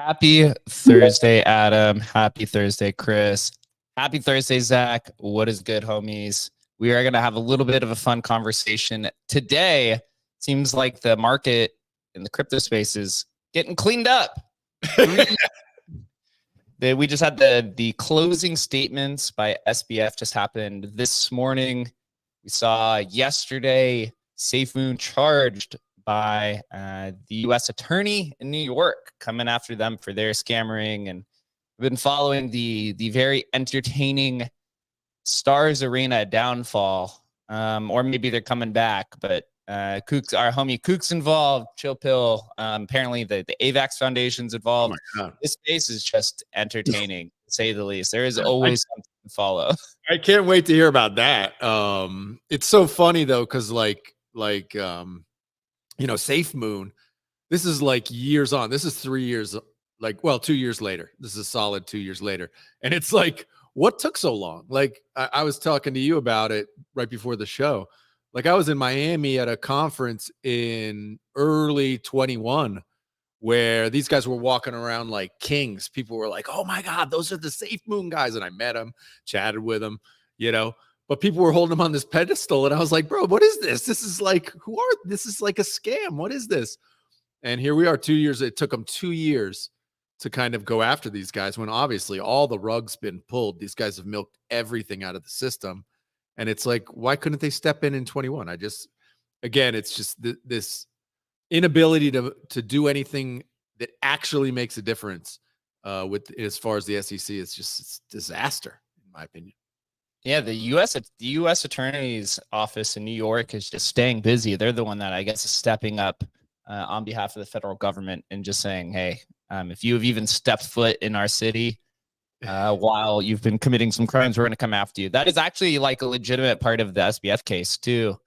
Happy Thursday, Adam. Happy Thursday, Chris. Happy Thursday, Zach. What is good, homies? We are going to have a little bit of a fun conversation today. Seems like the market in the crypto space is getting cleaned up. We just had the closing statements by SBF just happened this morning. We saw yesterday SafeMoon charged by the U.S. attorney in New York coming after them for their scammering, and we've been following the very entertaining Stars Arena downfall, or maybe they're coming back, but Kooks, our homie Kooks involved, Chill Pill, apparently the AVAX Foundation's involved. Oh, this space is just entertaining, to say the least. There is always something to follow. I can't wait to hear about that. It's so funny though, because SafeMoon, this is like years on. This is 3 years, 2 years later. This is a solid 2 years later. And it's like, what took so long? Like, I was talking to you about it right before the show. Like, I was in Miami at a conference in early 21 where these guys were walking around like kings. People were like, oh my God, those are the SafeMoon guys. And I met them, chatted with them, but people were holding them on this pedestal. And I was like, bro, what is this? This is like, this is like a scam. What is this? And here we are 2 years. It took them 2 years to kind of go after these guys when obviously all the rug's been pulled. These guys have milked everything out of the system. And it's like, why couldn't they step in 21? again, it's just this inability to do anything that actually makes a difference with as far as the SEC. It's disaster, in my opinion. Yeah, the U.S. Attorney's Office in New York is just staying busy. They're the one that I guess is stepping up on behalf of the federal government and just saying, hey, if you have even stepped foot in our city while you've been committing some crimes, we're going to come after you. That is actually like a legitimate part of the SBF case too.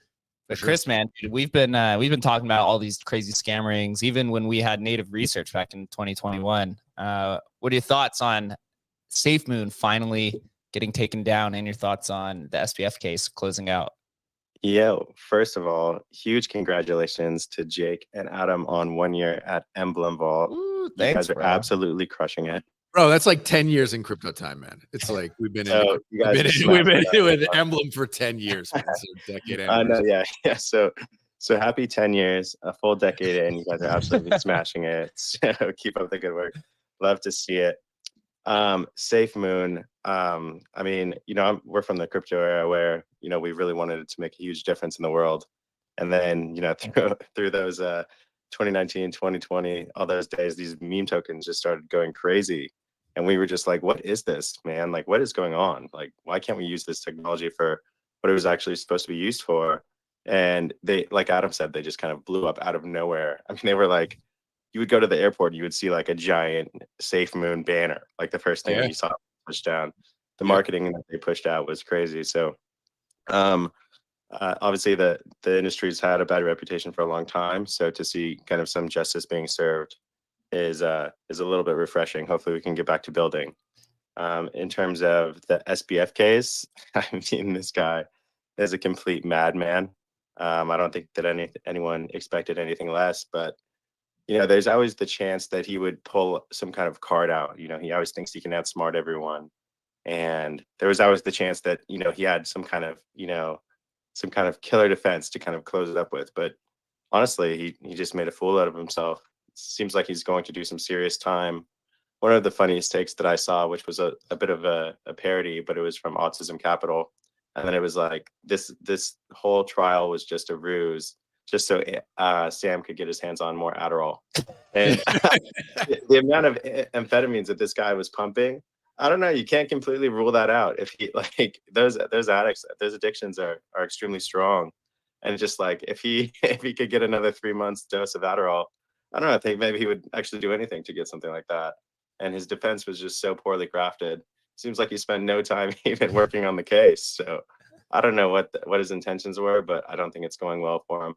But sure. Chris, man, dude, we've been talking about all these crazy scam rings, even when we had native research back in 2021. What are your thoughts on SafeMoon finally getting taken down, and your thoughts on the SBF case closing out? Yeah, first of all, huge congratulations to Jake and Adam on 1 year at Emblem Vault. Ooh, You thanks, guys are bro. absolutely crushing it. Bro, that's like 10 years in crypto time, man. It's like we've been So you guys we've been with Emblem for 10 years, man. So decade anniversary. Yeah. So happy 10 years, a full decade in. You guys are absolutely smashing it. So keep up the good work. Love to see it. SafeMoon. I mean, we're from the crypto era where, we really wanted it to make a huge difference in the world. And then, through those 2019, 2020, all those days, these meme tokens just started going crazy. And we were just like, what is this, man? Like, what is going on? Like, why can't we use this technology for what it was actually supposed to be used for? And they, like Adam said, they just kind of blew up out of nowhere. I mean, they were like, you would go to the airport, you would see like a giant SafeMoon banner, like the first thing that you saw pushed down. The marketing that they pushed out was crazy. So obviously the industry's had a bad reputation for a long time. So to see kind of some justice being served is a little bit refreshing. Hopefully we can get back to building. In terms of the SBF case, I mean, this guy is a complete madman. I don't think that anyone expected anything less, but there's always the chance that he would pull some kind of card out. He always thinks he can outsmart everyone. And there was always the chance that, he had some kind of killer defense to kind of close it up with. But honestly, he just made a fool out of himself. It seems like he's going to do some serious time. One of the funniest takes that I saw, which was a bit of a parody, but it was from Autism Capital. And then it was like, this whole trial was just a ruse, just so Sam could get his hands on more Adderall. And the amount of amphetamines that this guy was pumping, I don't know. You can't completely rule that out. If he those addicts, those addictions are extremely strong. And just like if he could get another 3 months dose of Adderall, I don't know. I think maybe he would actually do anything to get something like that. And his defense was just so poorly crafted. Seems like he spent no time even working on the case. So I don't know what his intentions were, but I don't think it's going well for him.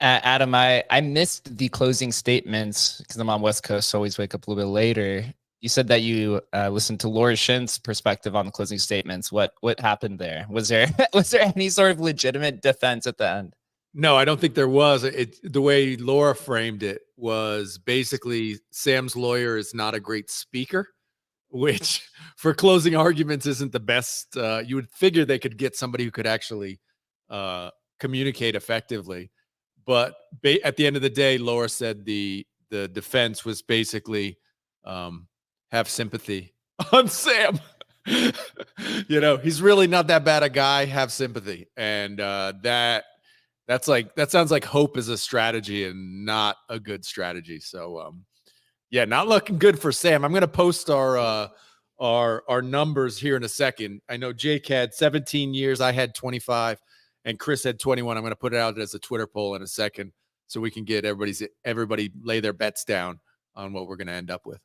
Adam, I missed the closing statements because I'm on West Coast, so always wake up a little bit later. You said that you listened to Laura Shin's perspective on the closing statements. What happened there? Was there any sort of legitimate defense at the end? No, I don't think there was. The way Laura framed it was basically Sam's lawyer is not a great speaker, which for closing arguments isn't the best. You would figure they could get somebody who could actually communicate effectively. But at the end of the day, Laura said the defense was basically have sympathy on Sam. He's really not that bad a guy. Have sympathy. And that sounds like hope is a strategy and not a good strategy. So not looking good for Sam. I'm going to post our numbers here in a second. I know Jake had 17 years. I had 25. And Chris had 21. I'm going to put it out as a Twitter poll in a second so we can get everybody lay their bets down on what we're going to end up with.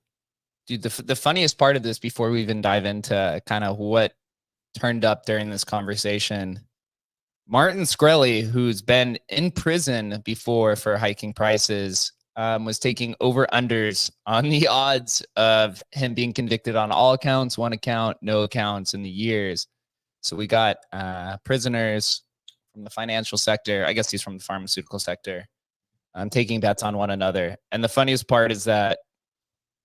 Dude, the funniest part of this, before we even dive into kind of what turned up during this conversation, Martin Shkreli, who's been in prison before for hiking prices, was taking over-unders on the odds of him being convicted on all accounts, one account, no accounts in the years. So we got prisoners from the financial sector. I guess he's from the pharmaceutical sector. Taking bets on one another. And the funniest part is that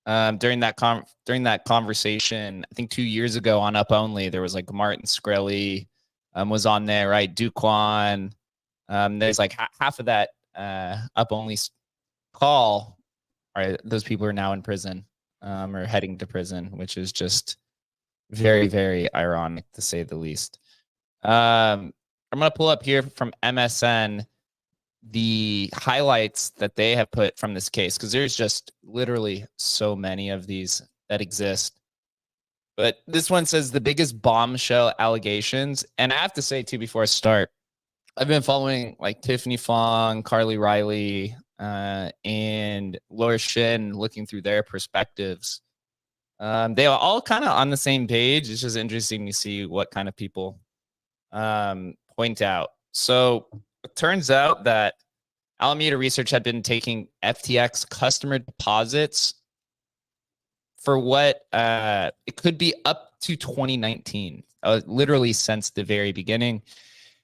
during that conversation, I think 2 years ago on Up Only, there was like Martin Shkreli was on there, right? Duquan. There's like half of that Up Only call. Right, those people are now in prison or heading to prison, which is just very, very ironic to say the least. I'm going to pull up here from MSN the highlights that they have put from this case, because there's just literally so many of these that exist. But this one says the biggest bombshell allegations. And I have to say, too, before I start, I've been following like Tiffany Fong, Carly Riley, and Laura Shin, looking through their perspectives. They are all kind of on the same page. It's just interesting to see what kind of people point out. So it turns out that Alameda Research had been taking FTX customer deposits for what it could be up to 2019, literally since the very beginning.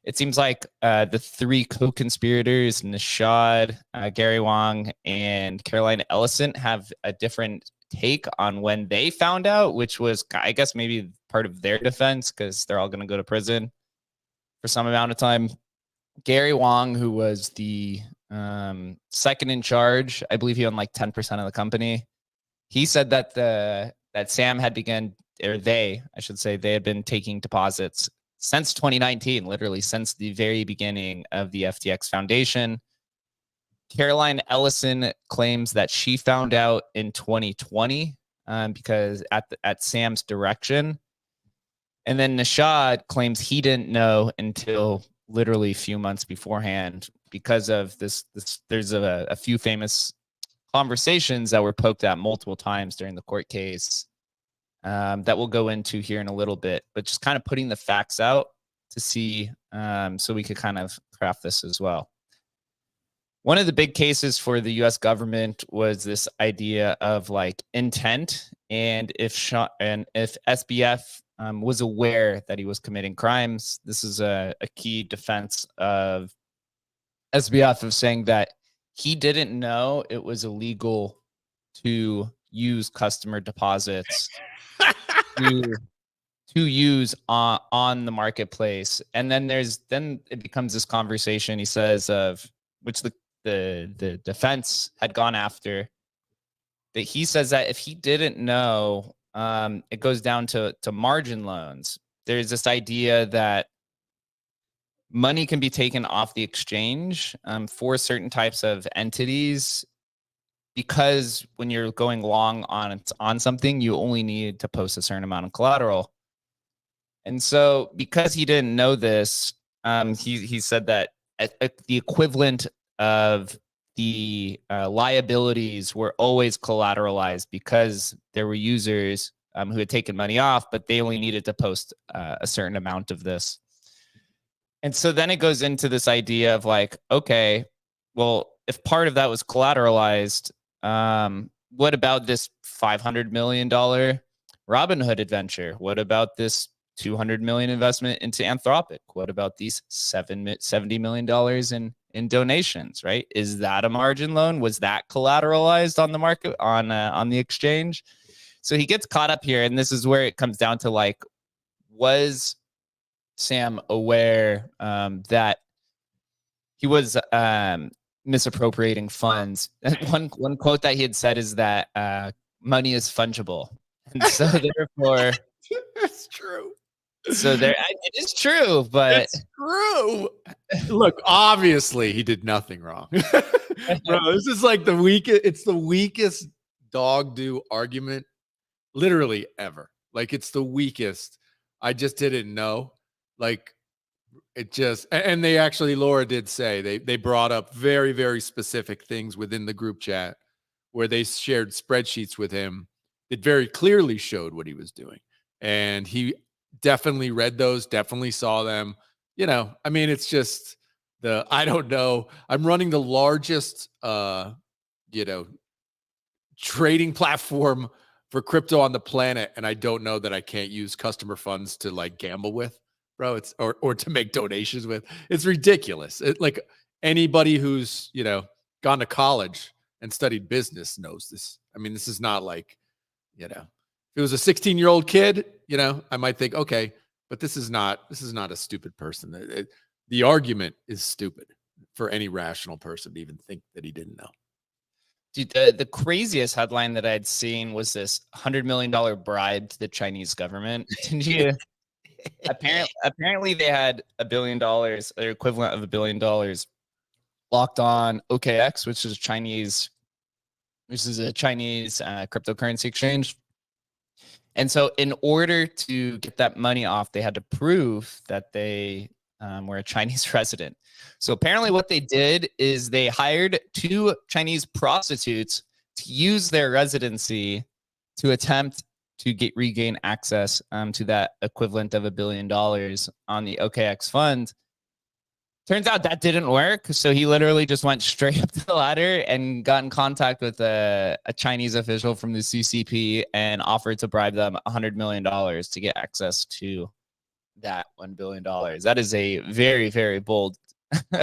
It seems like the three co-conspirators, Nishad, Gary Wang, and Caroline Ellison, have a different take on when they found out, which was, I guess, maybe part of their defense, because they're all going to go to prison for some amount of time. Gary Wang, who was the second in charge, I believe he owned like 10% of the company. He said that that Sam had begun, or they, I should say, they had been taking deposits since 2019, literally since the very beginning of the FTX Foundation. Caroline Ellison claims that she found out in 2020 because at Sam's direction. And then Nishad claims he didn't know until literally a few months beforehand because of this there's a few famous conversations that were poked at multiple times during the court case that we'll go into here in a little bit, but just kind of putting the facts out to see so we could kind of craft this as well. One of the big cases for the U.S. government was this idea of like intent, and if SBF was aware that he was committing crimes. This is a key defense of SBF, of saying that he didn't know it was illegal to use customer deposits to use on the marketplace. And then it becomes this conversation, he says, of which the defense had gone after, that he says that if he didn't know, it goes down to margin loans. There's this idea that money can be taken off the exchange for certain types of entities, because when you're going long on something, you only need to post a certain amount of collateral. And so because he didn't know this, he said that the equivalent of the liabilities were always collateralized, because there were users who had taken money off, but they only needed to post a certain amount of this. And so then it goes into this idea of like, okay, well, if part of that was collateralized, what about this $500 million Robinhood adventure? What about this $200 million investment into Anthropic? What about these $70 million in donations, right? Is that a margin loan? Was that collateralized on the market, on the exchange? So he gets caught up here, and this is where it comes down to like, was Sam aware that he was misappropriating funds? One quote that he had said is that money is fungible, and so therefore, it's true. So it is true, but it's true. Look, obviously he did nothing wrong. Bro, this is like the weakest, it's the weakest dog do argument literally ever. Like, it's the weakest. I just didn't know. Like, it just, and they actually, Laura did say they brought up very, very specific things within the group chat where they shared spreadsheets with him that very clearly showed what he was doing. And he definitely read those, definitely saw them. You know, I mean, it's just I don't know. I'm running the largest, trading platform for crypto on the planet, and I don't know that I can't use customer funds to like gamble with, bro. It's or to make donations with. It's ridiculous. Like anybody who's, gone to college and studied business knows this. I mean, this is not like, if it was a 16-year-old kid, I might think, okay, but this is not a stupid person. The argument is stupid for any rational person to even think that he didn't know. Dude, the craziest headline that I'd seen was this $100 million bribe to the Chinese government. Apparently they had $1 billion, or equivalent of $1 billion, locked on OKX, which is a Chinese cryptocurrency exchange. And so in order to get that money off, they had to prove that they were a Chinese resident. So apparently what they did is they hired 2 Chinese prostitutes to use their residency to attempt to regain access to that equivalent of $1 billion on the OKX fund. Turns out that didn't work. So he literally just went straight up the ladder and got in contact with a Chinese official from the CCP and offered to bribe them $100 million to get access to that $1 billion. That is a very, very bold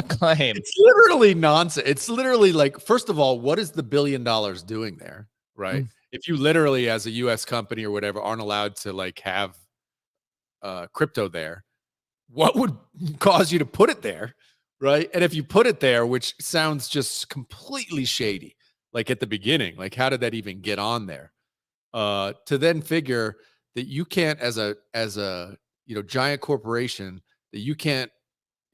claim. It's literally nonsense. It's literally like, first of all, what is the $1 billion doing there? Right. If you literally, as a US company or whatever, aren't allowed to like have crypto there, what would cause you to put it there? Right. And if you put it there, which sounds just completely shady, like at the beginning, like how did that even get on there? To then figure that you can't, as a giant corporation, that you can't,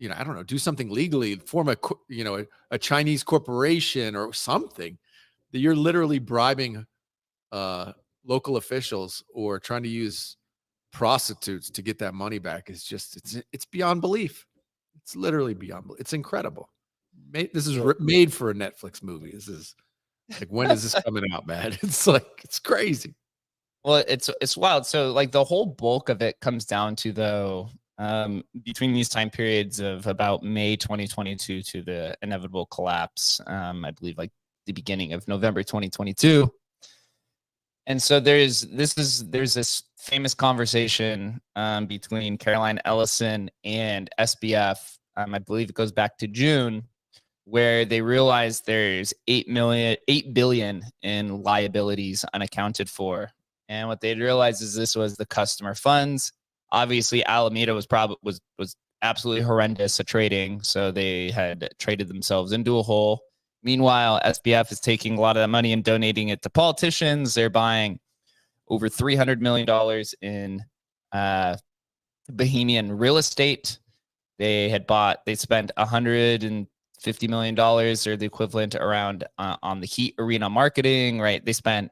I don't know, do something legally, form a Chinese corporation or something, that you're literally bribing local officials or trying to use prostitutes to get that money back is just, it's beyond belief. It's literally beyond belief. It's incredible. This is made for a Netflix movie. This is like, when is this coming out, man? It's like, it's crazy. Well, it's wild. So like the whole bulk of it comes down to, though, between these time periods of about May 2022 to the inevitable collapse, I believe like the beginning of November 2022. And so there's this famous conversation between Caroline Ellison and SBF. I believe it goes back to June, where they realized there's $8 billion in liabilities unaccounted for. And what they realized is this was the customer funds. Obviously, Alameda was absolutely horrendous at trading, so they had traded themselves into a hole. Meanwhile, SBF is taking a lot of that money and donating it to politicians. They're buying over $300 million in Bohemian real estate. They spent $150 million, or the equivalent, around on the Heat Arena marketing, right? They spent,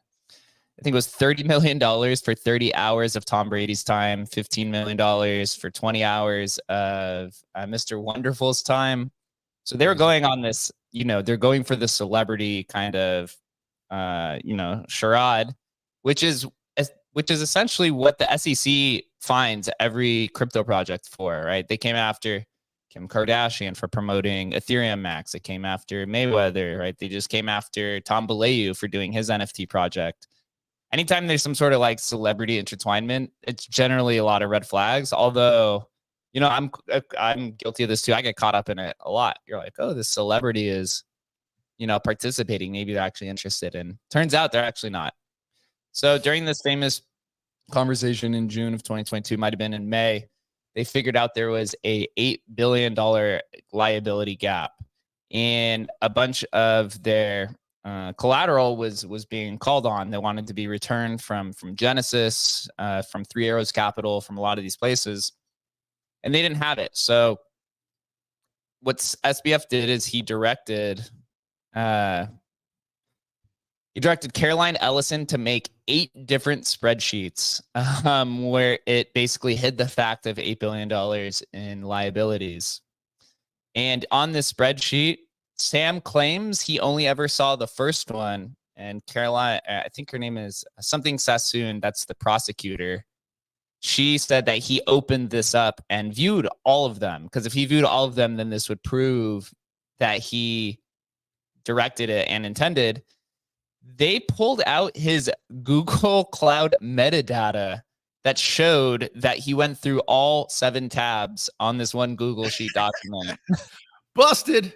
I think it was $30 million for 30 hours of Tom Brady's time, $15 million for 20 hours of Mr. Wonderful's time. So they were going on this, they're going for the celebrity kind of, charade, which is essentially what the SEC finds every crypto project for, right? They came after Kim Kardashian for promoting Ethereum Max. They came after Mayweather, right? They just came after Tom Belew for doing his NFT project. Anytime there's some sort of like celebrity intertwinement, it's generally a lot of red flags. Although, I'm guilty of this too. I get caught up in it a lot. You're like, oh, this celebrity is, participating. Maybe they're actually interested. And turns out they're actually not. So during this famous conversation in June of 2022, might have been in May, they figured out there was a $8 billion liability gap, and a bunch of their collateral was being called on. They wanted to be returned from Genesis, from Three Arrows Capital, from a lot of these places, and they didn't have it. So what SBF did is he directed Caroline Ellison to make 8 different spreadsheets where it basically hid the fact of $8 billion in liabilities. And on this spreadsheet, Sam claims he only ever saw the first one. And Caroline, I think her name is something Sassoon, that's the prosecutor. She said that he opened this up and viewed all of them, because if he viewed all of them, then this would prove that he directed it and intended. They pulled out his Google Cloud metadata that showed that he went through all 7 tabs on this one Google Sheet document. Busted.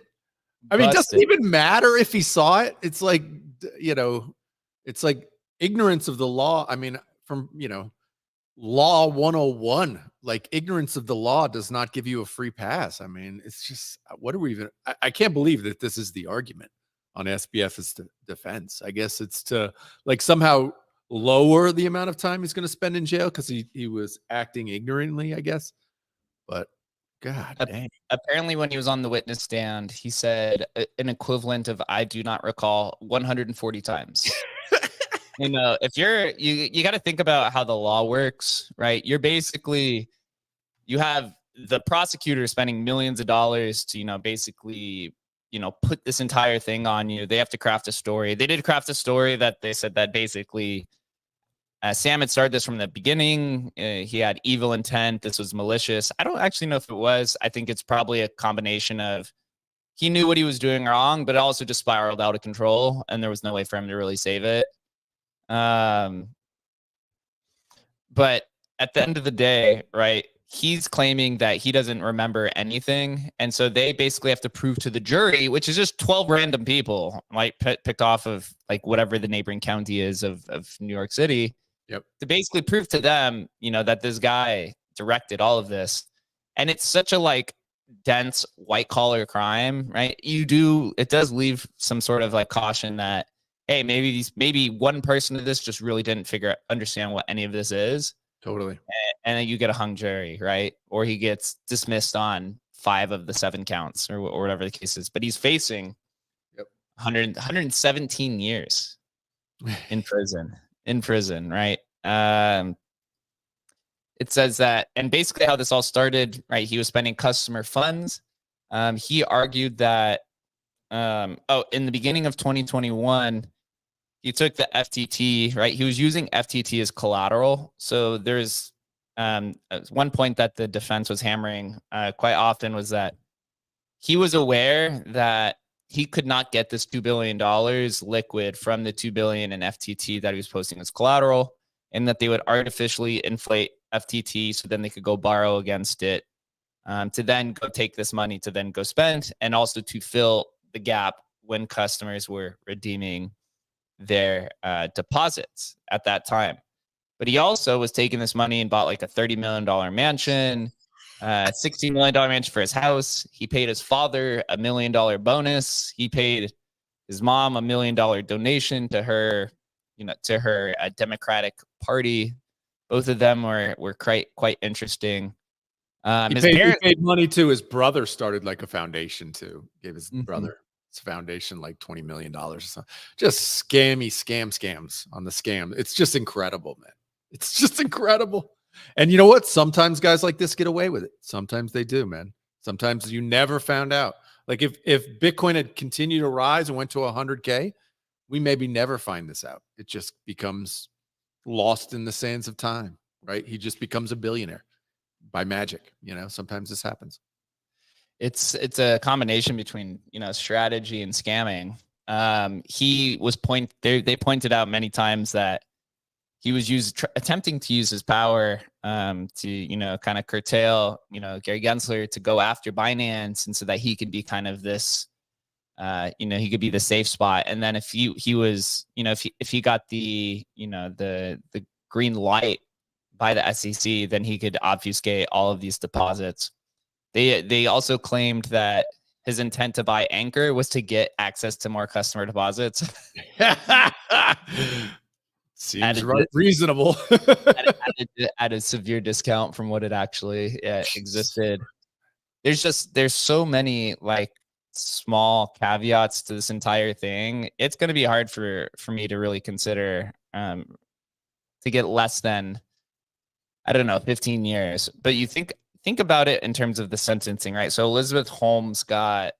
I mean, it doesn't even matter if he saw it. It's like, it's like ignorance of the law. I mean, from, law 101, like ignorance of the law does not give you a free pass. I mean, it's just, what are we even, I can't believe that this is the argument on SBF's defense. I guess it's to like somehow lower the amount of time he's going to spend in jail because he was acting ignorantly, I guess. But God dang. Apparently, when he was on the witness stand, he said an equivalent of "I do not recall" 140 times. If you got to think about how the law works, right? You have the prosecutor spending millions of dollars to, basically, put this entire thing on you. They have to craft a story. They did craft a story that they said that basically Sam had started this from the beginning. He had evil intent. This was malicious. I don't actually know if it was. I think it's probably a combination of he knew what he was doing wrong, but it also just spiraled out of control, and there was no way for him to really save it. But at the end of the day, right, he's claiming that he doesn't remember anything. And so they basically have to prove to the jury, which is just 12 random people, like picked off of like whatever the neighboring county is of New York City. Yep. To basically prove to them, that this guy directed all of this. And it's such a like dense white collar crime, right? It does leave some sort of like caution that, hey, maybe one person of this just really didn't understand what any of this is. Totally. And then you get a hung jury, right? Or he gets dismissed on 5 of the 7 counts or whatever the case is. But he's facing 117 years in prison, right? It says that, and basically how this all started, right? He was spending customer funds. He argued that, in the beginning of 2021, he took the FTT, right? He was using FTT as collateral. So there's one point that the defense was hammering quite often was that he was aware that he could not get this $2 billion liquid from the $2 billion in FTT that he was posting as collateral, and that they would artificially inflate FTT so then they could go borrow against it to then go take this money to then go spend, and also to fill the gap when customers were redeeming their deposits at that time. But he also was taking this money and bought like a $30 million mansion, $16 million mansion for his house. He paid his father $1 million bonus. He paid his mom $1 million donation to her, Democratic Party. Both of them were quite interesting. He paid money to his brother, started like a foundation too. Gave his brother his foundation like $20 million or something. Just scams on the scam. It's just incredible, man. It's just incredible. And you know what? Sometimes guys like this get away with it. Sometimes they do, man. Sometimes you never found out. Like if Bitcoin had continued to rise and went to 100K, we maybe never find this out. It just becomes lost in the sands of time, right? He just becomes a billionaire by magic. Sometimes this happens. It's a combination between, strategy and scamming. They pointed out many times that he was attempting to use his power to, kind of curtail, Gary Gensler to go after Binance, and so that he could be kind of this, he could be the safe spot. And then if he was, if he got the, the green light by the SEC, then he could obfuscate all of these deposits. They also claimed that his intent to buy Anchor was to get access to more customer deposits. Seems reasonable. at a severe discount from what it actually existed. There's so many like small caveats to this entire thing. It's going to be hard for me to really consider to get less than, I don't know, 15 years. But you think about it in terms of the sentencing, right? So Elizabeth Holmes got,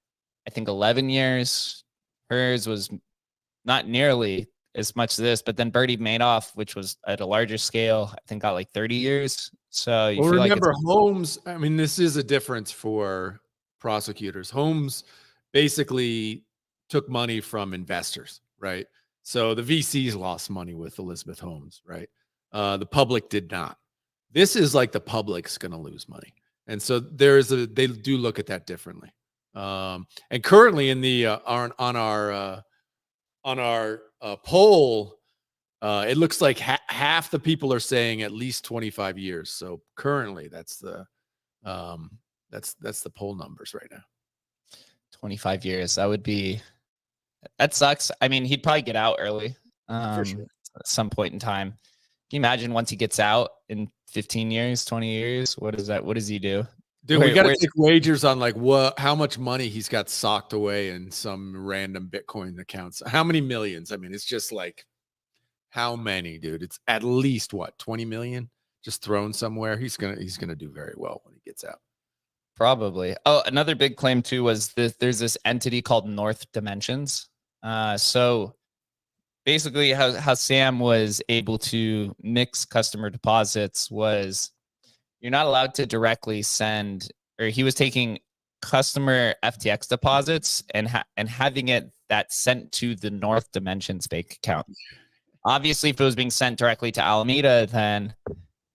I think, 11 years. Hers was not nearly as much as this, but then Bernie Madoff, which was at a larger scale, I think got like 30 years. So you feel remember Holmes, I mean, this is a difference for prosecutors. Holmes basically took money from investors, right? So the VCs lost money with Elizabeth Holmes, right? The public did not. This is like the public's going to lose money. And so they do look at that differently. And currently in the, on our poll, it looks like half the people are saying at least 25 years. So currently that's the poll numbers right now. 25 years. That sucks. I mean, he'd probably get out early. For sure. at some point in time. Can you imagine once he gets out in 15 years, 20 years? What is that? What does he do? Dude, we got to take wagers on like how much money he's got socked away in some random Bitcoin accounts. How many millions? I mean, it's just like how many, dude? It's at least what, 20 million just thrown somewhere. He's gonna do very well when he gets out. Probably. Oh, another big claim too was there's this entity called North Dimensions. So basically how Sam was able to mix customer deposits was you're not allowed to directly send, or he was taking customer FTX deposits and having it that sent to the North Dimensions bank account. Obviously, if it was being sent directly to Alameda, then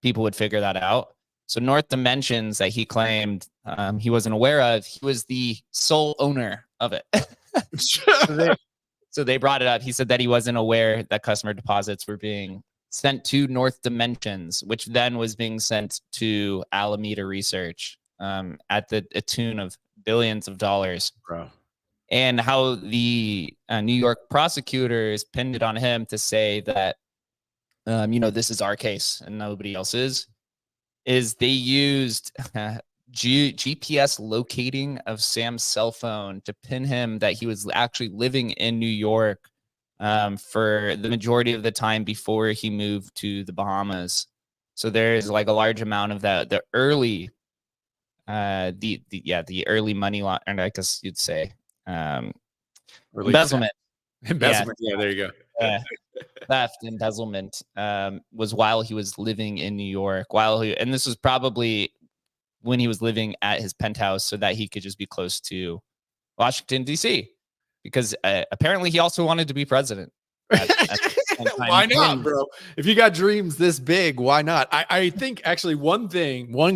people would figure that out. So North Dimensions that he claimed he wasn't aware of, he was the sole owner of it. So they brought it up. He said that he wasn't aware that customer deposits were being sent to North Dimensions, which then was being sent to Alameda Research at the tune of billions of dollars. Bro. And how the New York prosecutors pinned it on him to say that, this is our case and nobody else's, is they used GPS locating of Sam's cell phone to pin him that he was actually living in New York for the majority of the time before he moved to the Bahamas. So there's like a large amount of the early, the early money laundering, I guess you'd say, embezzlement. Embezzlement. Yeah, there you go. Theft, embezzlement was while he was living in New York. And this was probably when he was living at his penthouse, so that he could just be close to Washington D.C. Because apparently he also wanted to be president. Why not, bro? If you got dreams this big, why not? I think actually one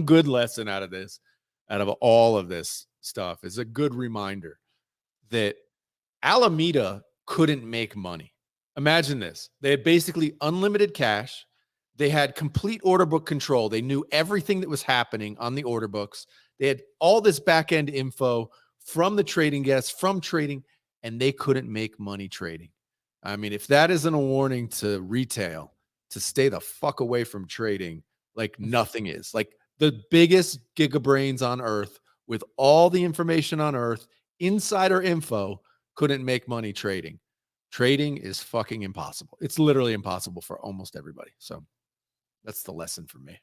good lesson out of all of this stuff is a good reminder that Alameda couldn't make money. Imagine this. They had basically unlimited cash. They had complete order book control. They knew everything that was happening on the order books. They had all this back end info from the trading desks, from trading, and they couldn't make money trading. I mean, if that isn't a warning to retail to stay the fuck away from trading, like nothing is. Like the biggest gigabrains on earth with all the information on earth, insider info, couldn't make money trading. Trading is fucking impossible. It's literally impossible for almost everybody. So that's the lesson for me.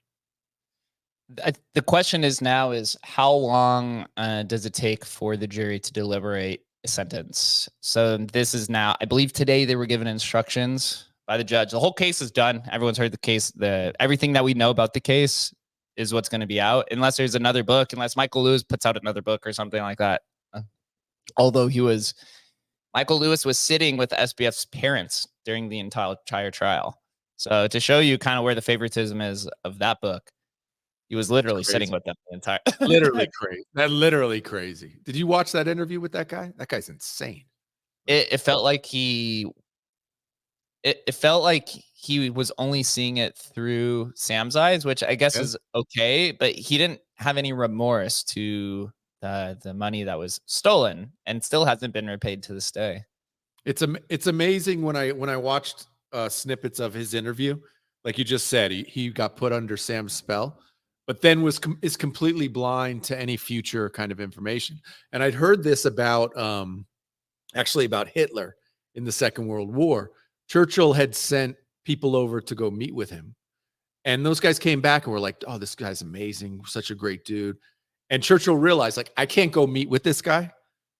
The question is how long does it take for the jury to deliberate a sentence? So this is now, I believe today they were given instructions by the judge. The whole case is done. Everyone's heard the case. Everything that we know about the case is what's going to be out, unless there's another book, unless Michael Lewis puts out another book or something like that. Although Michael Lewis was sitting with SBF's parents during the entire trial. So to show you kind of where the favoritism is of that book, he was literally sitting with them the entire. Literally crazy. Literally crazy. Did you watch that interview with that guy? That guy's insane. It felt like it felt like he was only seeing it through Sam's eyes, which I guess is okay, but he didn't have any remorse to the money that was stolen and still hasn't been repaid to this day. It's amazing when I watched snippets of his interview, like you just said, he got put under Sam's spell, but then is completely blind to any future kind of information. And I'd heard this about about Hitler in the Second World War. Churchill had sent people over to go meet with him, and those guys came back and were like, "Oh, this guy's amazing, such a great dude." And Churchill realized, like, I can't go meet with this guy,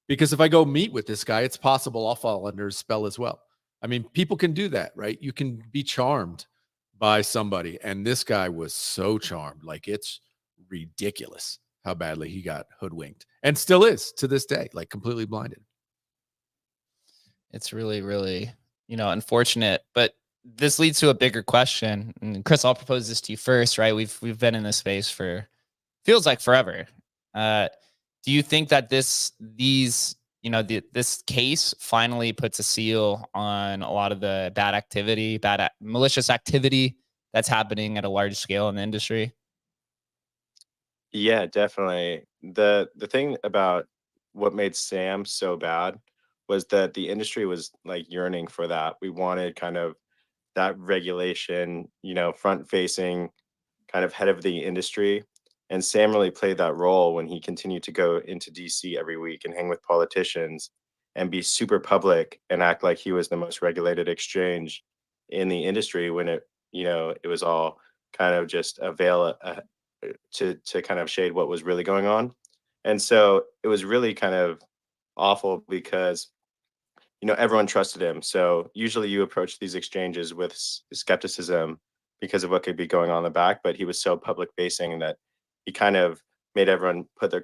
because if I go meet with this guy, it's possible I'll fall under his spell as well. I mean, people can do that, right? You can be charmed by somebody. And this guy was so charmed. Like, it's ridiculous how badly he got hoodwinked, and still is to this day, like completely blinded. It's really, really, unfortunate. But this leads to a bigger question. And Chris, I'll propose this to you first, right? We've been in this space for feels like forever. Do you think that this case finally puts a seal on a lot of the malicious activity that's happening at a large scale in the industry? Yeah, definitely. The thing about what made Sam so bad was that the industry was like yearning for that. We wanted kind of that regulation, front facing kind of head of the industry. And Sam really played that role when he continued to go into DC every week and hang with politicians and be super public and act like he was the most regulated exchange in the industry when it was all kind of just a veil to kind of shade what was really going on. And so it was really kind of awful because everyone trusted him. So usually you approach these exchanges with skepticism because of what could be going on in the back, but he was so public facing that he kind of made everyone put their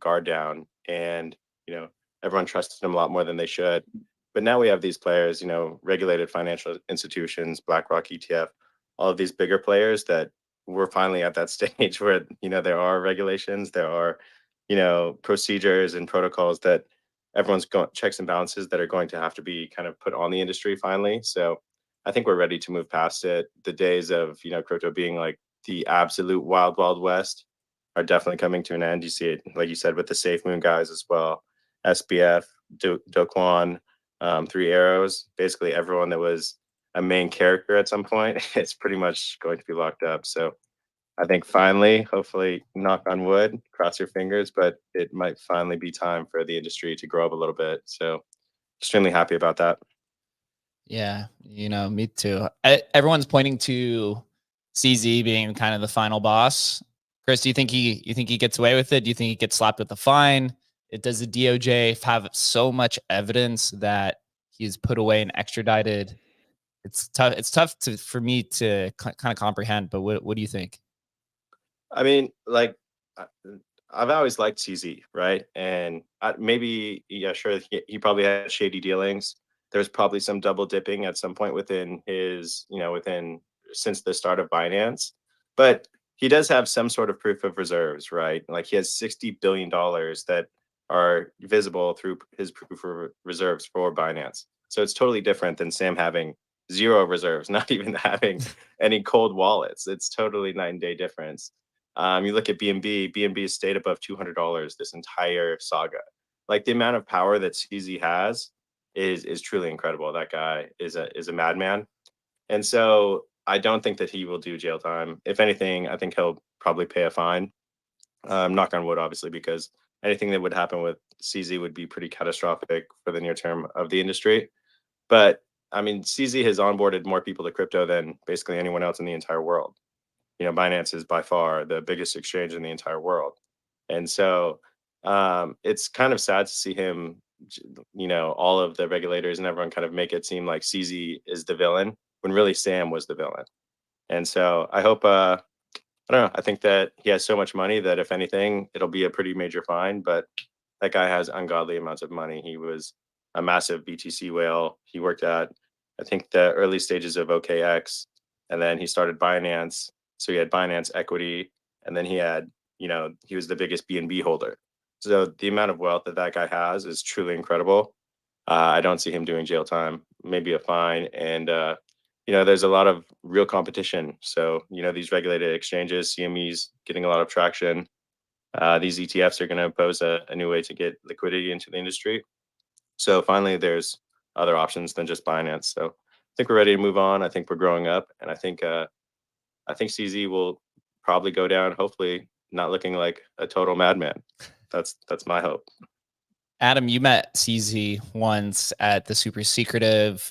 guard down, and everyone trusted him a lot more than they should. But now we have these players, regulated financial institutions, BlackRock, ETF, all of these bigger players that we're finally at that stage where there are regulations, there are procedures and protocols that everyone's going checks and balances that are going to have to be kind of put on the industry finally. So I think we're ready to move past it. The days of crypto being like the absolute wild west are definitely coming to an end. You see it, like you said, with the Safe Moon guys as well, SBF, Do Kwon, Three Arrows. Basically, everyone that was a main character at some point, it's pretty much going to be locked up. So I think finally, hopefully, knock on wood, cross your fingers, but it might finally be time for the industry to grow up a little bit. So extremely happy about that. Yeah, me too. Everyone's pointing to CZ being kind of the final boss. Chris, do you think he gets away with it? Do you think he gets slapped with a fine? Does the DOJ have so much evidence that he's put away and extradited? It's tough. It's tough for me to kind of comprehend. But what do you think? I mean, like, I've always liked CZ, right? And maybe, yeah, sure, he probably had shady dealings. There's probably some double dipping at some point within his, since the start of Binance. But he does have some sort of proof of reserves, right? Like he has $60 billion that are visible through his proof of reserves for Binance. So it's totally different than Sam having zero reserves, not even having any cold wallets. It's totally night and day difference. You look at BNB. BNB has stayed above $200 this entire saga. Like the amount of power that CZ has is truly incredible. That guy is a madman, and so I don't think that he will do jail time. If anything, I think he'll probably pay a fine. Knock on wood, obviously, because anything that would happen with CZ would be pretty catastrophic for the near term of the industry. But I mean, CZ has onboarded more people to crypto than basically anyone else in the entire world. Binance is by far the biggest exchange in the entire world. And so it's kind of sad to see him, all of the regulators and everyone kind of make it seem like CZ is the villain when really Sam was the villain. And so I hope, I don't know, I think that he has so much money that if anything, it'll be a pretty major fine. But that guy has ungodly amounts of money. He was a massive BTC whale. He worked at, I think, the early stages of OKX, and then he started Binance. So he had Binance equity, and then he had, he was the biggest BNB holder. So the amount of wealth that guy has is truly incredible. I don't see him doing jail time, maybe a fine. And, there's a lot of real competition. So, these regulated exchanges, CME's getting a lot of traction. These ETFs are going to pose a new way to get liquidity into the industry. So finally, there's other options than just Binance. So I think we're ready to move on. I think we're growing up, and I think CZ will probably go down, hopefully not looking like a total madman. That's my hope. Adam, you met CZ once at the super secretive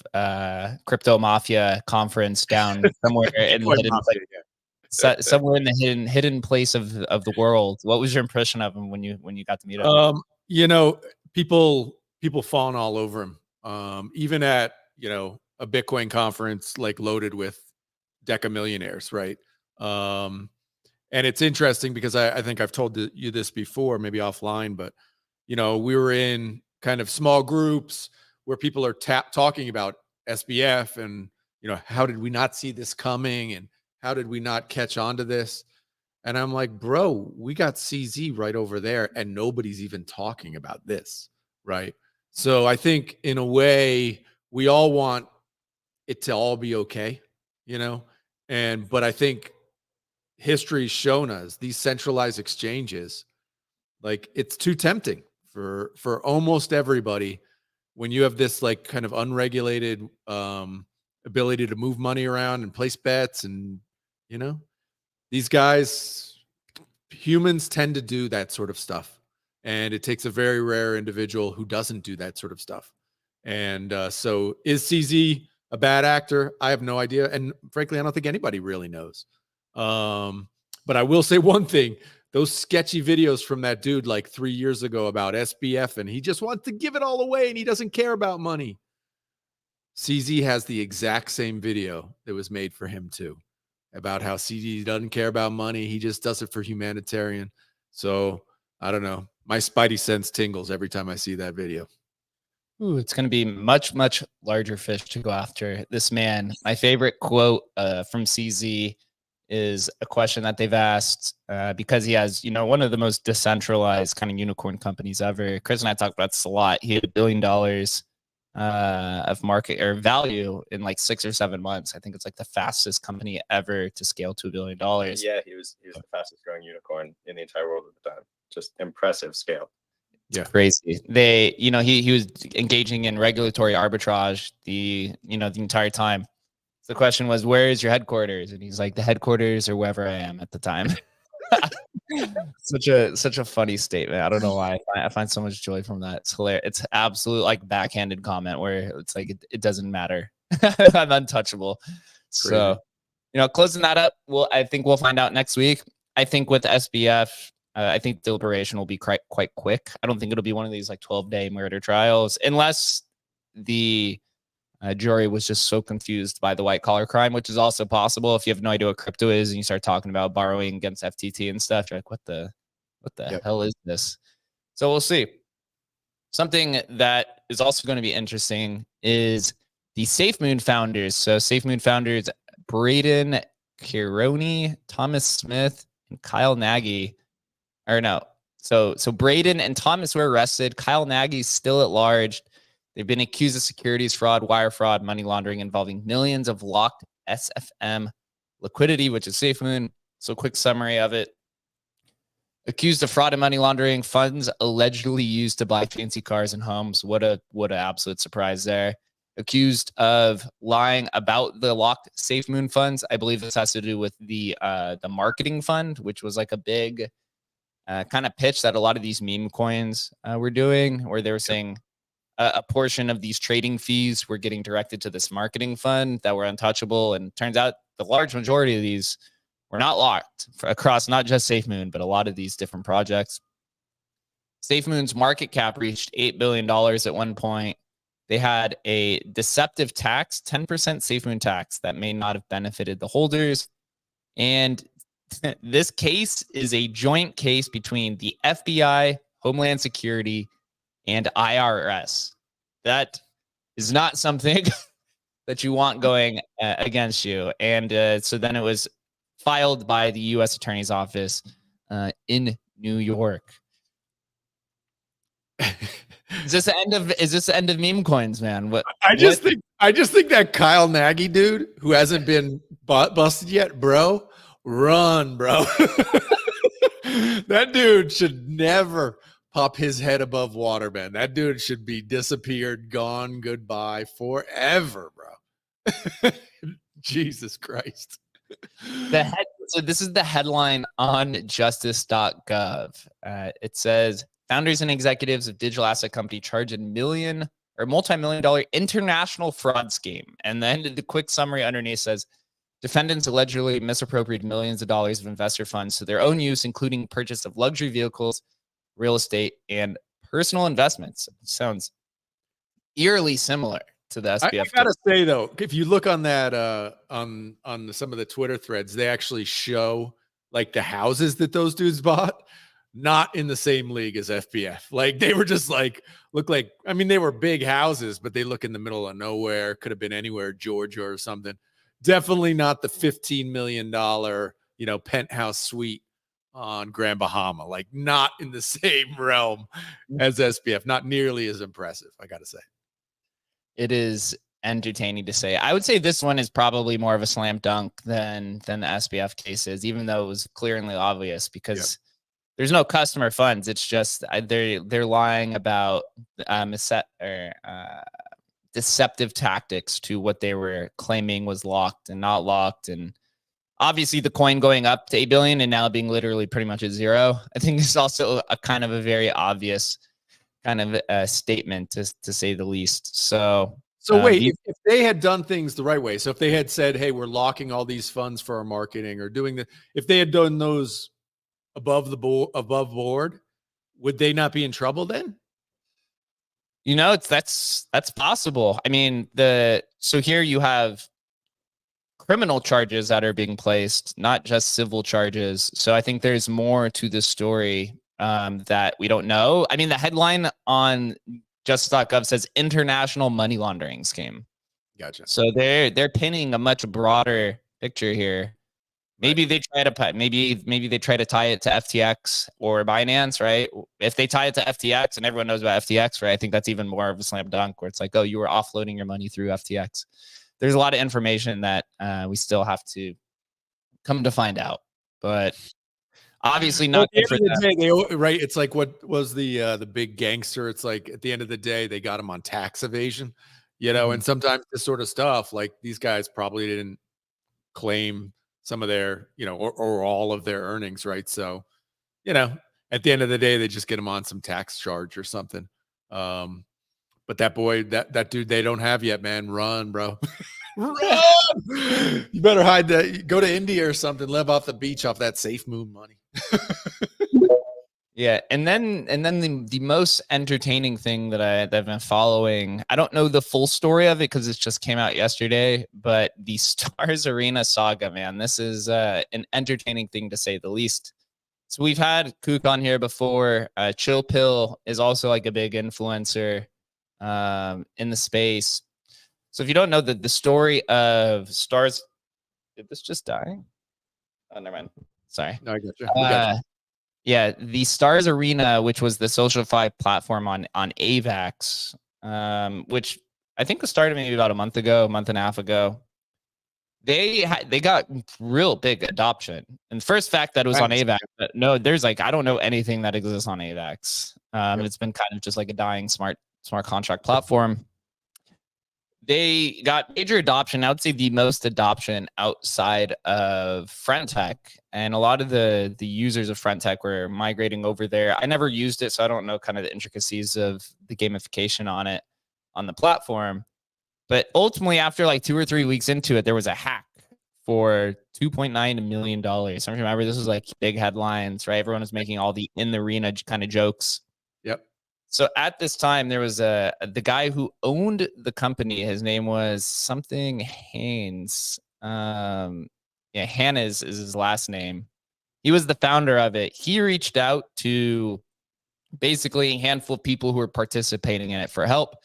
crypto mafia conference down somewhere in the hidden place. Somewhere in the hidden place of the world. What was your impression of him when you got to meet him? People falling all over him. Even at a Bitcoin conference like loaded with deca millionaires, right? And it's interesting because I think I've told you this before, maybe offline, but we were in kind of small groups where people are talking about SBF and how did we not see this coming and how did we not catch on to this? And I'm like, bro, we got CZ right over there and nobody's even talking about this, right? So I think in a way we all want it to all be okay, but I think history's shown us these centralized exchanges, like it's too tempting for almost everybody when you have this like kind of unregulated ability to move money around and place bets. And, these guys, humans tend to do that sort of stuff. And it takes a very rare individual who doesn't do that sort of stuff. And so is CZ a bad actor? I have no idea. And frankly, I don't think anybody really knows. But I will say one thing. Those sketchy videos from that dude like 3 years ago about SBF, and he just wants to give it all away and he doesn't care about money. CZ has the exact same video that was made for him too, about how CZ doesn't care about money. He just does it for humanitarian. So I don't know. My spidey sense tingles every time I see that video. Ooh, it's going to be much, much larger fish to go after. This man, my favorite quote from CZ is a question that they've asked because he has, one of the most decentralized kind of unicorn companies ever. Chris and I talked about this a lot. He had $1 billion of market or value in like 6 or 7 months. I think it's like the fastest company ever to scale to $1 billion. Yeah, he was the fastest growing unicorn in the entire world at the time. Just impressive scale. It's crazy. They, he was engaging in regulatory arbitrage the entire time. The question was, where is your headquarters? And he's like, the headquarters or wherever I am at the time. Such a funny statement. I don't know why. I find so much joy from that. It's hilarious. It's absolute like backhanded comment where it's like it doesn't matter. I'm untouchable. So, closing that up, I think we'll find out next week. I think with SBF, I think deliberation will be quite quick. I don't think it'll be one of these like 12-day murder trials unless the jury was just so confused by the white collar crime, which is also possible. If you have no idea what crypto is and you start talking about borrowing against FTT and stuff, you're like, what the hell is this? So we'll see. Something that is also going to be interesting is the SafeMoon founders. So SafeMoon founders, Braden Kironi, Thomas Smith, and Kyle Nagy. Or no. So Braden and Thomas were arrested. Kyle Nagy's still at large. They've been accused of securities fraud, wire fraud, money laundering involving millions of locked SFM liquidity, which is SafeMoon. So quick summary of it. Accused of fraud and money laundering, funds allegedly used to buy fancy cars and homes. What a absolute surprise there. Accused of lying about the locked SafeMoon funds. I believe this has to do with the marketing fund, which was like a big kind of pitch that a lot of these meme coins were doing, where they were saying a portion of these trading fees were getting directed to this marketing fund that were untouchable. And turns out the large majority of these were not locked across not just SafeMoon, but a lot of these different projects. SafeMoon's market cap reached $8 billion at one point. They had a deceptive tax, 10% SafeMoon tax that may not have benefited the holders. And this case is a joint case between the FBI, Homeland Security, and IRS. That is not something that you want going against you. And so then it was filed by the U.S. Attorney's Office in New York. Is this the end of meme coins, man? I just think that Kyle Nagy dude who hasn't been busted yet, bro. Run, bro. That dude should never pop his head above water, man. That dude should be disappeared, gone, goodbye forever, bro. Jesus Christ. So this is the headline on justice.gov. It says founders and executives of digital asset company charged multi-million-dollar international fraud scheme. And then the quick summary underneath says defendants allegedly misappropriated millions of dollars of investor funds to their own use, including purchase of luxury vehicles, real estate, and personal investments. Sounds eerily similar to the SBF. I gotta say though, if you look on that on some of the Twitter threads, they actually show like the houses that those dudes bought, not in the same league as FBF. Like they were just like they were big houses, but they look in the middle of nowhere. Could have been anywhere, Georgia or something. Definitely not the $15 million, penthouse suite on Grand Bahama. Like not in the same realm as SBF. Not nearly as impressive, I gotta say. It is entertaining to say. I would say this one is probably more of a slam dunk than the SBF case is, even though it was clearly obvious because there's no customer funds. It's just they're lying about deceptive tactics to what they were claiming was locked and not locked. And obviously the coin going up to 8 billion and now being literally pretty much at zero, I think is also a kind of a very obvious kind of a statement to say the least. So wait, if they had done things the right way, so if they had said, hey, we're locking all these funds for our marketing or doing if they had done those above board, would they not be in trouble then? You know, that's possible. I mean, so here you have criminal charges that are being placed, not just civil charges. So I think there's more to the story that we don't know. I mean, the headline on justice.gov says international money laundering scheme. Gotcha. So they're pinning a much broader picture here. Maybe they try to maybe they try to tie it to FTX or Binance, right? If they tie it to FTX and everyone knows about FTX, right? I think that's even more of a slam dunk where it's like, oh, you were offloading your money through FTX. There's a lot of information that we still have to come to find out, but obviously not. Well, at the end of the day, right? It's like what was the big gangster? It's like at the end of the day, they got him on tax evasion, you know. And sometimes this sort of stuff, like these guys probably didn't claim some of their, you know, or all of their earnings, right? So, you know, at the end of the day, they just get them on some tax charge or something. But that boy, that dude, they don't have yet, man. Run, bro. Run! You better hide that. Go to India or something. Live off the beach off that safe moon money. Yeah, and then the most entertaining thing that I've been following, I don't know the full story of it because it just came out yesterday, but the Stars Arena saga, man, this is an entertaining thing to say the least. So we've had Kook on here before. Chill Pill is also like a big influencer in the space. So if you don't know the story of Stars, did this just die? Oh, never mind. Sorry. No, I got you. Yeah, the Stars Arena, which was the SocialFi platform on AVAX, which I think was started maybe about a month and a half ago. They got real big adoption. And the first fact that it was on AVAX, but no, there's like I don't know anything that exists on AVAX. It's been kind of just like a dying smart contract platform. They got major adoption. I would say the most adoption outside of Friendtech, and a lot of the users of Friendtech were migrating over there. I never used it, so I don't know kind of the intricacies of the gamification on the platform. But ultimately, after like 2 or 3 weeks into it, there was a hack for $2.9 million. I remember this was like big headlines, right? Everyone was making all the in the arena kind of jokes. Yep. So at this time, there was the guy who owned the company. His name was something Haynes. Hannah is his last name. He was the founder of it. He reached out to basically a handful of people who were participating in it for help.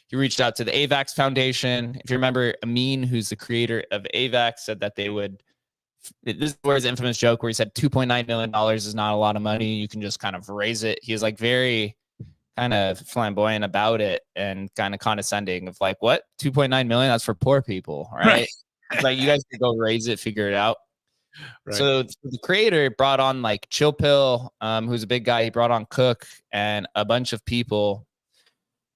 He reached out to the AVAX Foundation. If you remember, Amin, who's the creator of AVAX, said that they would. This is where his infamous joke where he said $2.9 million is not a lot of money. You can just kind of raise it. He was like very kind of flamboyant about it and kind of condescending of like, what? 2.9 million? That's for poor people, right? It's like, you guys can go raise it, figure it out. Right. So the creator brought on like Chill Pill, who's a big guy. He brought on Cook and a bunch of people.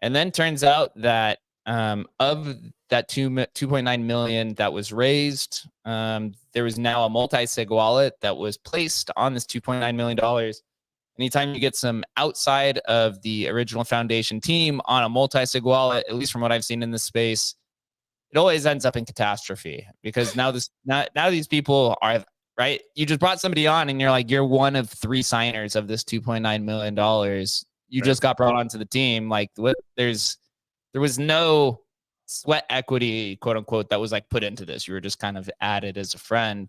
And then turns out that of that 2.9 million that was raised, there was now a multi-sig wallet that was placed on this $2.9 million. Anytime you get some outside of the original foundation team on a multi-sig wallet, at least from what I've seen in this space, it always ends up in catastrophe because now these people are right. You just brought somebody on and you're like, you're one of 3 signers of this $2.9 million. You just got brought onto the team. Like there was no sweat equity, quote unquote, that was like put into this. You were just kind of added as a friend.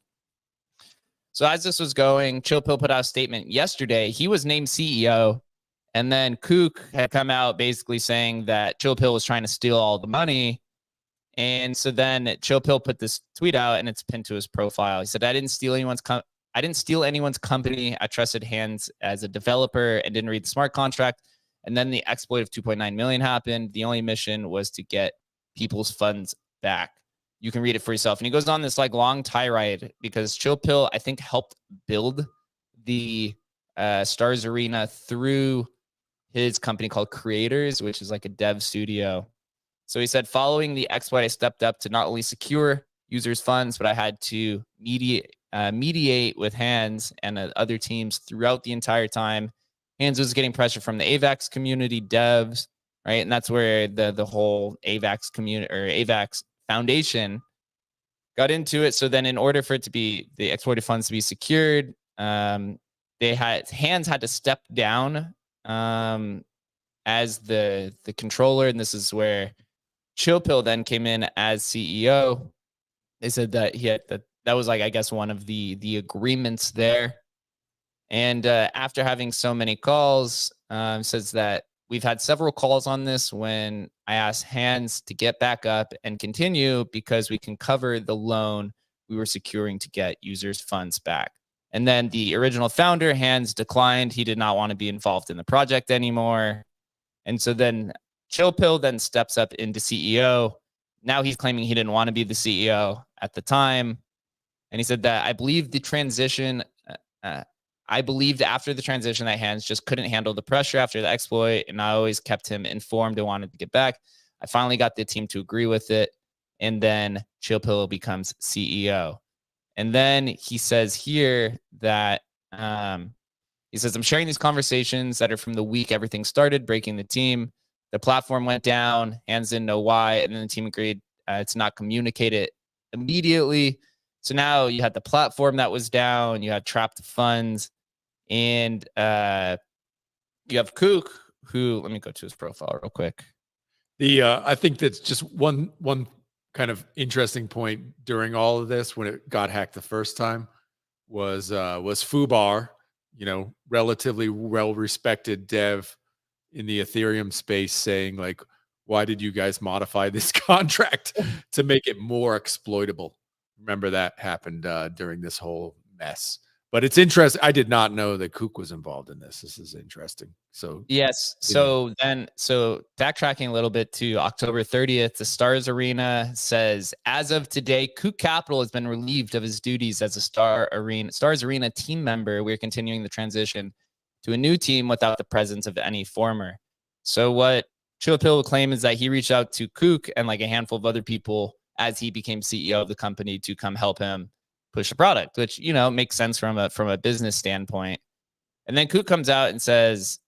So as this was going, Chill Pill put out a statement yesterday. He was named CEO. And then Kook had come out basically saying that Chill Pill was trying to steal all the money. And so then Chill Pill put this tweet out and it's pinned to his profile. He said, I didn't steal anyone's company. I trusted hands as a developer and didn't read the smart contract. And then the exploit of 2.9 million happened. The only mission was to get people's funds back. You can read it for yourself. And he goes on this like long tirade because Chill Pill, I think, helped build the Stars Arena through his company called Creators, which is like a dev studio. So he said, following the exploit, I stepped up to not only secure users' funds, but I had to mediate with Hands and other teams throughout the entire time. Hands was getting pressure from the AVAX community devs, right? And that's where the whole AVAX community or AVAX Foundation got into it. So then in order for it to be the exploited funds to be secured, Hands had to step down as the controller. And this is where Chill Pill then came in as CEO. They said that that was like, I guess, one of the agreements there. And after having so many calls, says that we've had several calls on this when I asked Hands to get back up and continue because we can cover the loan we were securing to get users' funds back. And then the original founder, Hands, declined. He did not want to be involved in the project anymore. And so then Chill Pill then steps up into CEO. Now he's claiming he didn't want to be the CEO at the time. And he said that I believed after the transition that Hands just couldn't handle the pressure after the exploit, and I always kept him informed and wanted to get back. I finally got the team to agree with it, and then Chill Pill becomes CEO. And then he says here that he says, I'm sharing these conversations that are from the week everything started, breaking the team. The platform went down, Hands didn't know why, and then the team agreed to not communicate it immediately. So now you had the platform that was down, you had trapped funds, and you have Kook, who, let me go to his profile real quick. I think that's just one kind of interesting point during all of this when it got hacked the first time was Fubar, relatively well-respected dev in the Ethereum space, saying like, why did you guys modify this contract to make it more exploitable? Remember that happened during this whole mess. But it's interesting. I did not know that Kook was involved in this. This is interesting. So yes. So backtracking a little bit to October 30th, the Stars Arena says, as of today, Kook Capital has been relieved of his duties as a Stars Arena team member. We're continuing the transition to a new team without the presence of any former. So what Chill Pill will claim is that he reached out to Kook and like a handful of other people as he became CEO of the company to come help him push the product, which, makes sense from a business standpoint. And then Kook comes out and says,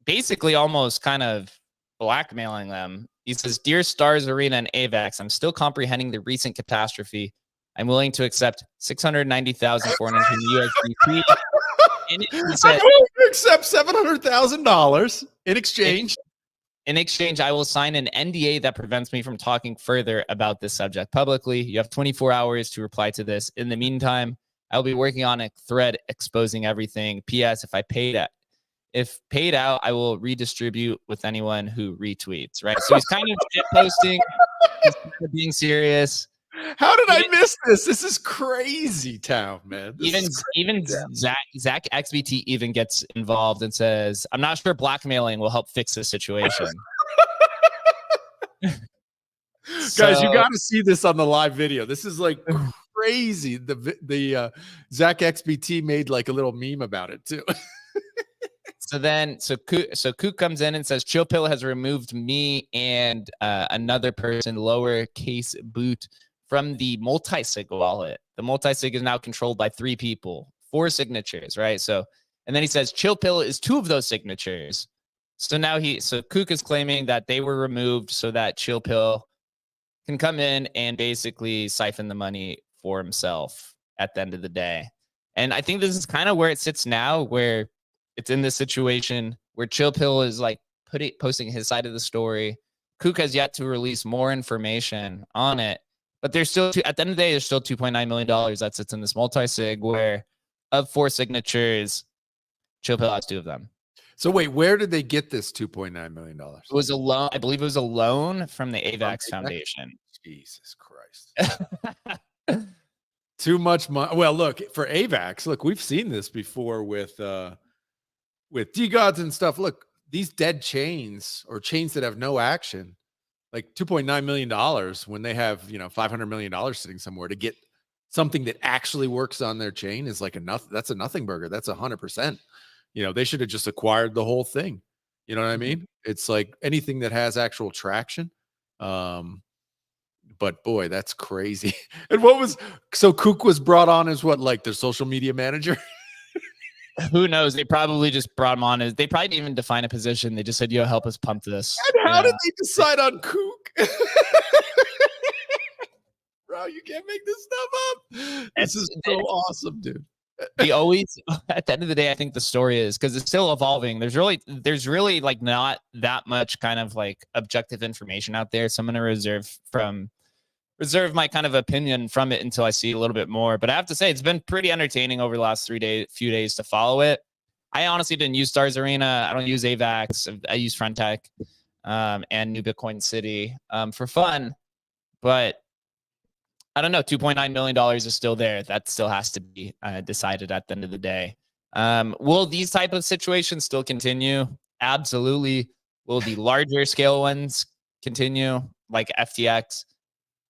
basically almost kind of blackmailing them. He says, Dear Stars Arena and AVAX, I'm still comprehending the recent catastrophe. I'm willing to accept 690,400 USDT. He said, I'm willing to accept $700,000 in exchange. In exchange, I will sign an NDA that prevents me from talking further about this subject publicly. You have 24 hours to reply to this. In the meantime, I'll be working on a thread exposing everything. P.S. If paid out, I will redistribute with anyone who retweets. Right. So he's kind of shit posting, being serious. How did I miss this? This is crazy town, man. Even Zach XBT even gets involved and says, I'm not sure blackmailing will help fix this situation. Guys, you got to see this on the live video. This is like crazy. The Zach XBT made like a little meme about it too. So Kook comes in and says, Chill Pill has removed me and another person, lowercase boot, from the multi-sig wallet. The multi-sig is now controlled by 3 people, 4 signatures, right? So, and then he says Chill Pill is 2 of those signatures. So now Kook is claiming that they were removed so that Chill Pill can come in and basically siphon the money for himself at the end of the day. And I think this is kind of where it sits now, where it's in this situation where Chill Pill is like posting his side of the story. Kook has yet to release more information on it. But there's still, at the end of the day, there's still $2.9 million that sits in this multi-sig where of 4 signatures, Chill Pill has 2 of them. So wait, where did they get this $2.9 million? It was a loan. I believe it was a loan from the AVAX Foundation. Jesus Christ. Too much money. Well, look, for AVAX, look, we've seen this before with DGods and stuff. Look, these dead chains or chains that have no action, like $2.9 million when they have, $500 million sitting somewhere to get something that actually works on their chain is like that's a nothing burger. That's 100%. They should have just acquired the whole thing. You know what I mean? It's like anything that has actual traction. But boy, that's crazy. And so Kook was brought on as what, like their social media manager? Who knows? They probably just brought him on as, they probably didn't even define a position. They just said, yo, help us pump this. And how did they decide on Kook? Bro, you can't make this stuff up. This is so awesome, dude. They always, at the end of the day, I think the story is, because it's still evolving. There's really like not that much kind of like objective information out there. So I'm going to reserve my kind of opinion from it until I see a little bit more. But I have to say, it's been pretty entertaining over the last few days to follow it. I honestly didn't use Stars Arena. I don't use AVAX. I use Frontech and New Bitcoin City for fun. But I don't know, $2.9 million is still there. That still has to be decided at the end of the day. Will these type of situations still continue? Absolutely. Will the larger scale ones continue, like FTX?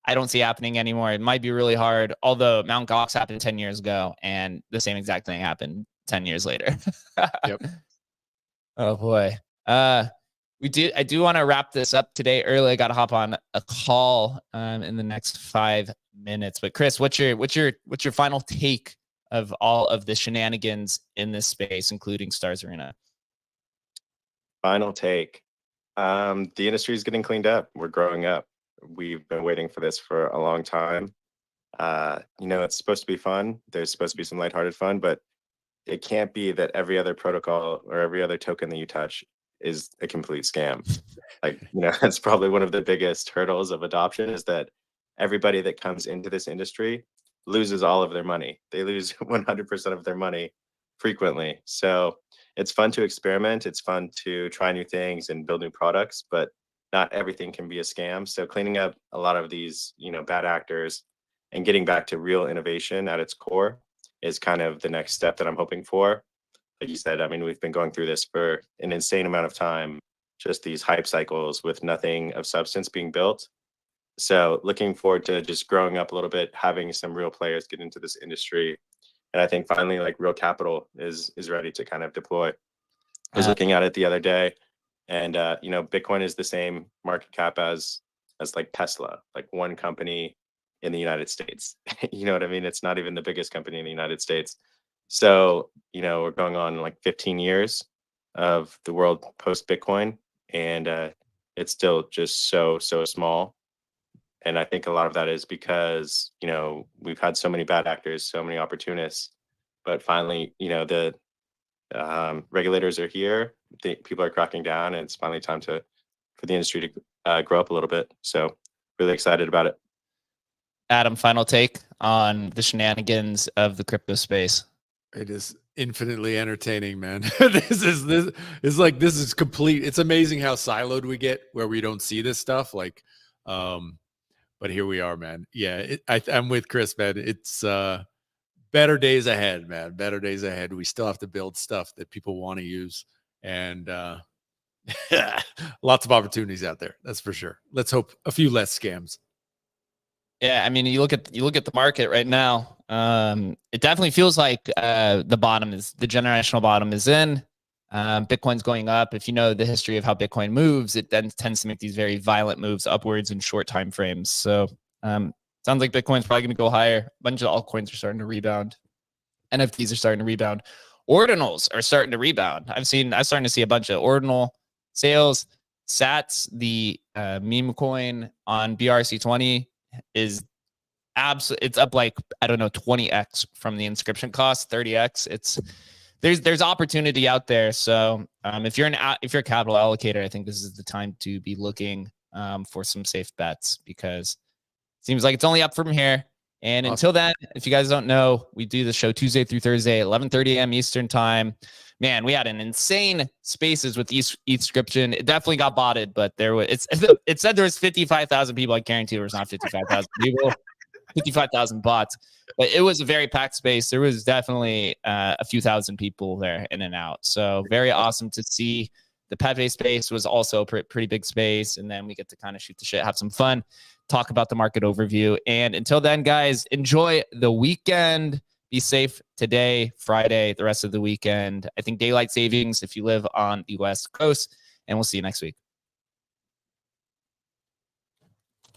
I don't see happening anymore. It might be really hard. Although Mt. Gox happened 10 years ago, and the same exact thing happened 10 years later. Yep. Oh boy. I do want to wrap this up today early. I got to hop on a call in the next 5 minutes. But Chris, what's your final take of all of the shenanigans in this space, including Stars Arena? Final take. The industry is getting cleaned up. We're growing up. We've been waiting for this for a long time. It's supposed to be fun. There's supposed to be some lighthearted fun, but it can't be that every other protocol or every other token that you touch is a complete scam. That's probably one of the biggest hurdles of adoption, is that everybody that comes into this industry loses all of their money. They lose 100% of their money frequently. So it's fun to experiment. It's fun to try new things and build new products, but not everything can be a scam. So cleaning up a lot of these, bad actors and getting back to real innovation at its core is kind of the next step that I'm hoping for. Like you said, I mean, we've been going through this for an insane amount of time, just these hype cycles with nothing of substance being built. So looking forward to just growing up a little bit, having some real players get into this industry. And I think finally, like, real capital is ready to kind of deploy. I was looking at it the other day, and Bitcoin is the same market cap as like Tesla, like one company in the United States. You know what I mean? It's not even the biggest company in the United States. So, we're going on like 15 years of the world post Bitcoin, and it's still just so small. And I think a lot of that is because, we've had so many bad actors, so many opportunists, but finally, the regulators are here. People are cracking down, and it's finally time for the industry to grow up a little bit. So really excited about it. Adam, final take on the shenanigans of the crypto space. It is infinitely entertaining, man. This is complete. It's amazing how siloed we get where we don't see this stuff. But here we are, man. Yeah, I'm with Chris, man. It's better days ahead, man. Better days ahead. We still have to build stuff that people want to use, and lots of opportunities out there. That's for sure. Let's hope a few less scams. Yeah, I mean, you look at the market right now. It definitely feels like the generational bottom is in. Bitcoin's going up. If you know the history of how Bitcoin moves, it then tends to make these very violent moves upwards in short time frames. So sounds like Bitcoin's probably going to go higher. A bunch of altcoins are starting to rebound. NFTs are starting to rebound. Ordinals are starting to rebound. I'm starting to see a bunch of ordinal sales. Sats, the meme coin on BRC20, is absolutely, it's up like, I don't know, 20x from the inscription cost, 30x. There's opportunity out there. So if you're a capital allocator, I think this is the time to be looking for some safe bets, because it seems like it's only up from here. And awesome. Until then, if you guys don't know, we do the show Tuesday through Thursday, 11:30 a.m. Eastern time. Man, we had an insane spaces with Eatscription. It definitely got botted, but it said there was 55,000 people. I guarantee there was not 55,000 people, 55,000 bots. But it was a very packed space. There was definitely a few thousand people there in and out. So very awesome to see. The Pepe space was also a pretty big space. And then we get to kind of shoot the shit, have some fun, talk about the market overview. And until then, guys, enjoy the weekend. Be safe today, Friday, the rest of the weekend. I think daylight savings if you live on the West Coast. And we'll see you next week.